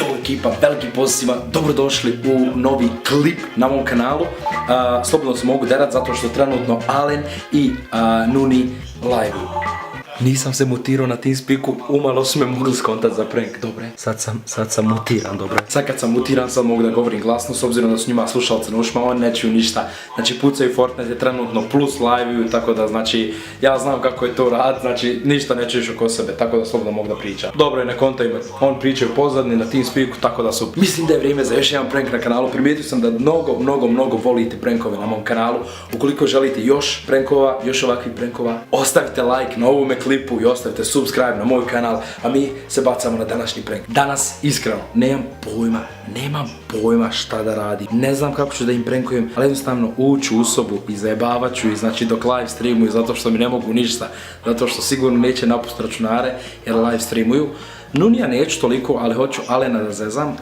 evo ekipa, veliki pozdrav svima, dobrodošli u novi klip na mom kanalu. Slobodno se mogu derat zato što trenutno Alen i Nuni live-uju. Nisam se mutirao na TeamSpeaku, umalo su me mogli skontat za prank, dobre. Sad sam mutiran, dobro. Sad kad sam mutiran, sad mogu da govorim glasno, s obzirom da su njima slušalce na ušima, oni ne čuju ništa. Znači pucaju Fortnite je trenutno plus live-uju, tako da znači, ja znam kako je to rad, znači ništa ne čuješ oko sebe, tako da slobodno mogu da pričam. Dobro je, ne kontaju me, on pričaju pozadni na TeamSpeaku, tako da su. Mislim da je vrijeme za još jedan prank na kanalu, primijetio sam da mnogo volite prankove na mom kanalu. Ukoliko želite još prankova, još ovakvih prankova, ostavite like na ovome klipu i ostavite subscribe na moj kanal, a mi se bacamo na današnji prank. Danas, iskreno, nemam pojma šta da radim. Ne znam kako ću da im prankujem, ali jednostavno uću u sobu i zajebavat ću i znači dok live streamuju zato što mi ne mogu ništa, zato što sigurno neće napustiti računare jer live streamuju. Nunija neću toliko, ali hoću Alena da zezam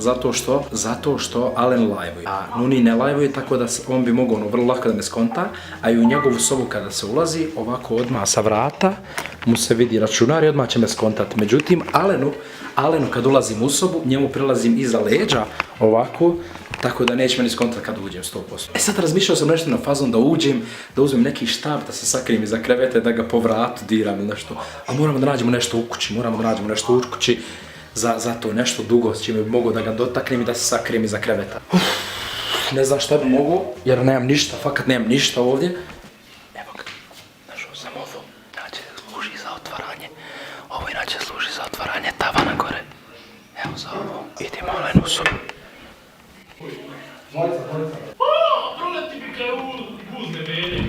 zato što Alen live-uje. A Nuni ne live-uje, tako da on bi mogao vrlo lako da me skonta, a i u njegovu sobu kada se ulazi, ovako odmah sa vrata mu se vidi računar i odmah će me skontat. Međutim, Alenu kad ulazim u sobu, njemu prelazim iza leđa, ovako, tako da neće meni skontat kad uđem 100%. E sad razmišljao sam nešto na fazon da uđem, da uzmem neki štab, da se sakrijem iza krevete, da ga po vratu diram ili nešto. A moramo da nađemo nešto u kući, za to nešto dugo s čime bi mogao da ga dotaknem i da se sakrijem iza kreveta. Ne znam šta bi mogu, jer nemam ništa, fakat nemam ništa ovdje. Evo ga, našao sam ovo, inače služi za otvaranje. Ovo inače služi za otvaranje tavana gore. Evo za ovo, idemo Alen u sobu. Proleti mi kaj uzne mene.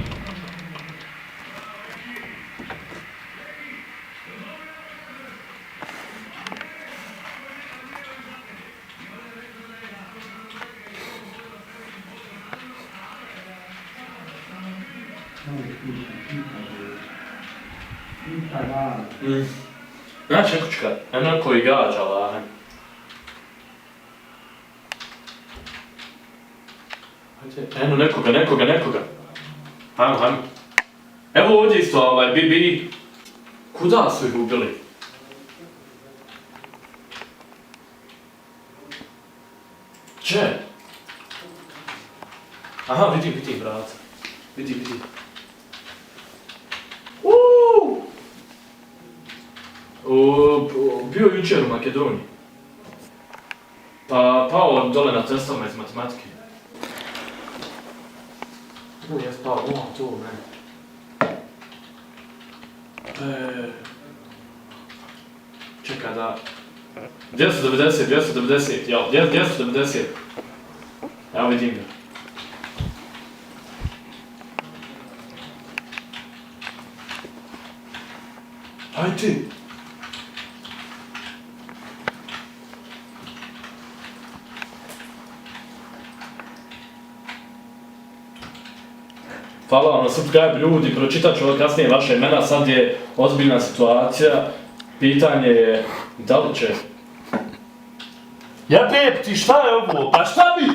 Znaš nekučka, eno koji gađa lahem. Eno nekoga. Hajmo. Evo ovdje isto Bibi. Kuda su ih ubili? Če? Aha, vidim, brate. Vidim. Bio jučer u Makedoniji. Pa pao dole na testama iz matematike. Ja spao, tu u meni. 290, jel, 290. Evo vidim ga. Aj ti! Hvala vam na subscribe ljudi, pročitat ću kasnije vaše imena, sad je ozbiljna situacija. Pitanje je, da li će... Jebeb ti, šta je ovo? Pa šta bi...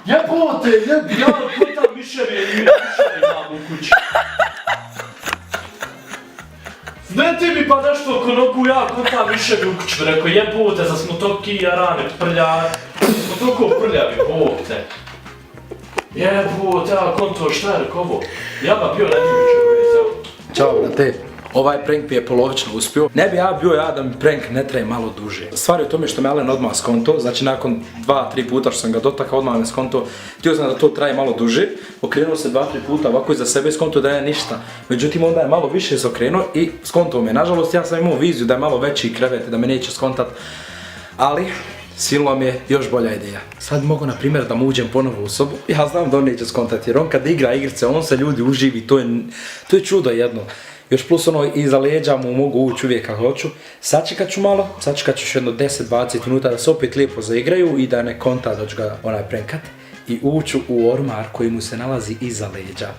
Jebote, ja kontam miševi imam u kući. Ne ti mi pa nešto oko nogu, ja kontam miševi u kući, rekao jebote, za smo toki jarane, prljave, smo toliko prljavi, bog te. Jebote, ja konto, šta je rekao ovo? Ja ba bio na Dimiću, Ćao, brate. Ovaj prank mi je polovično uspio. Ne bi ja bio da mi prank ne traje malo duže. Stvar je u tome što me Alen odmah skonto, znači nakon 2-3 puta što sam ga dotakao, odmah me skonto. Htio sam da to traje malo duže, okrenuo se 2-3 puta ovako iza sebe, skonto da je ništa. Međutim, onda je malo više se okrenuo i skonto me. Nažalost, ja sam imao viziju da je malo veći krevet, da me neće skontat. Ali, silno mi je još bolja ideja. Sad mogu na primjer da mu uđem ponovo u sobu. Ja znam da on neće skontati jer on kad igra igrice, on se ljudi uživi, to je čudo jedno. Još plus iza leđa mu mogu ući uvijek kad hoću. Sačekat ću još jedno 10-20 minuta da se opet lijepo zaigraju i da ne konta da ću ga prankat. I uću u ormar koji mu se nalazi iza leđa.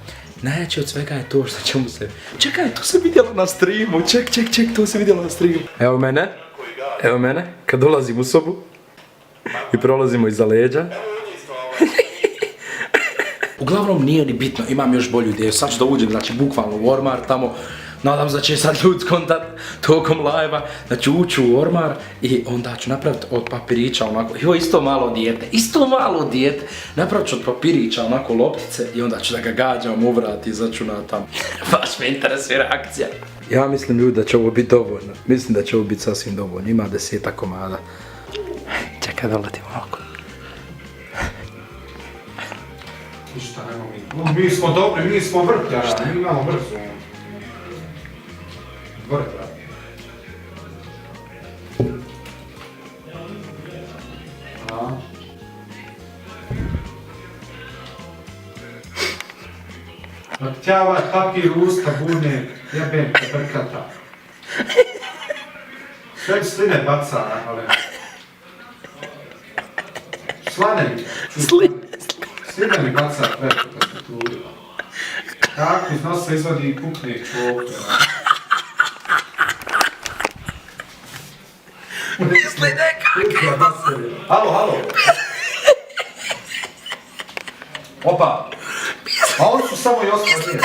Najjače od svega je to što će mu se... Čekaj, to se vidjelo na streamu, ček, to se vidjelo na streamu. Evo mene, kad dolazim u sobu i prolazimo iza leđa. Uglavnom nije ni bitno, imam još bolju ideju, sad ću da uđem, znači bukvalno u ormar tamo, nadam se da će sad ljudi skontat tokom live-a, da ću ući u ormar i onda ću napraviti od papirića onako, joj isto malo dijete, napravit ću od papirića onako loptice i onda ću da ga gađam u vrat i začunatam. Baš me interesuje reakcija. Ja mislim ljudi da će ovo biti dovoljno, mislim da će ovo biti sasvim dovoljno, ima 10 komada. Čekaj da letim ovako. Ništa nemamo mi. Mi smo dobri, mi smo vrtljara, mi imamo brzo. Vrtljara. Vrtljava papir usta bune, jebem te brkata. Sve sline baca, ali... Slane mi. Sline mi baca preko tastaturi. Kako iz nosa izvadi i pukne čoke. Sline kako? Halo. Opa. A oni su samo još odnije.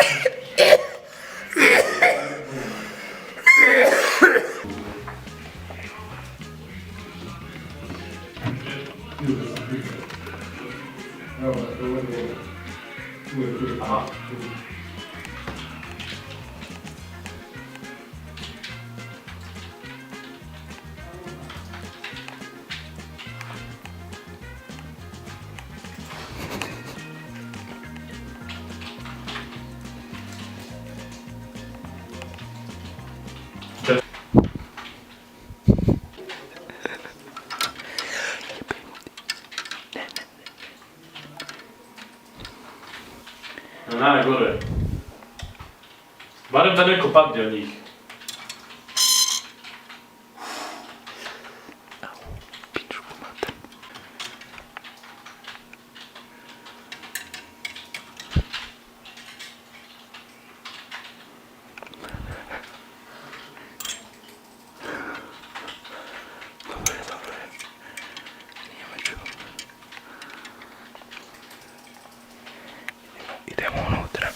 Najgore. Barem da neko padne od njih. Idemo unutra.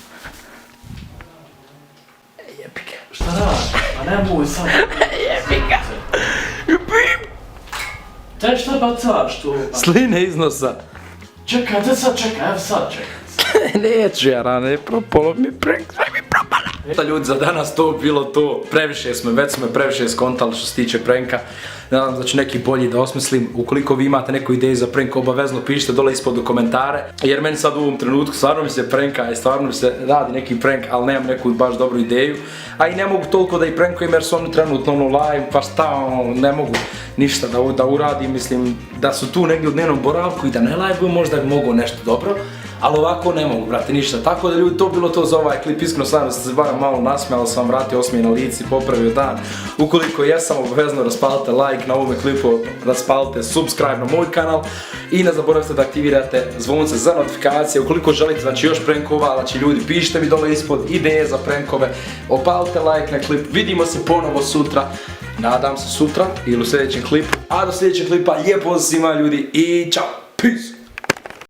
Jebike. Šta daš? A nemoj sad. Jebika. Te šta bacaš tu? Sline iz nosa. Čekaj, te sad čekaj, evo sad čekaj. Neću ja rane, propalo mi prank, sve mi propala. Ljudi, za danas to bilo to, već smo previše skontali što se tiče pranka. Nadam da će neki bolji da osmislim. Ukoliko vi imate neku ideju za prank, obavezno pišite dole ispod u komentare. Jer meni sad u ovom trenutku stvarno mi se pranka i stvarno mi se radi neki prank, ali nemam neku baš dobru ideju. A i ne mogu toliko da i prankujem jer su oni trenutno live, pa šta, ne mogu ništa da uradim. Mislim da su tu negdje u dnevnom boravku i da ne live-uju, možda mogu nešto dobro. Ali ovako ne mogu, brate, ništa. Tako da ljudi, to bilo to za ovaj klip. Iskreno stvarno sam se barem malo nasmijao, sam vratio osmije na lici, popravio dan. Ukoliko jesam, obavezno raspalite like na ovome klipu, raspalite subscribe na moj kanal i ne zaboravite da aktivirate zvonce za notifikacije. Ukoliko želite, znači još prankova, znači ljudi, pišite mi dole ispod ideje za prankove, opalite like na klip, vidimo se ponovo sutra. Nadam se sutra ili u sljedećem klipu. A do sljedećeg klipa, lijepo svima ljudi i čao, peace!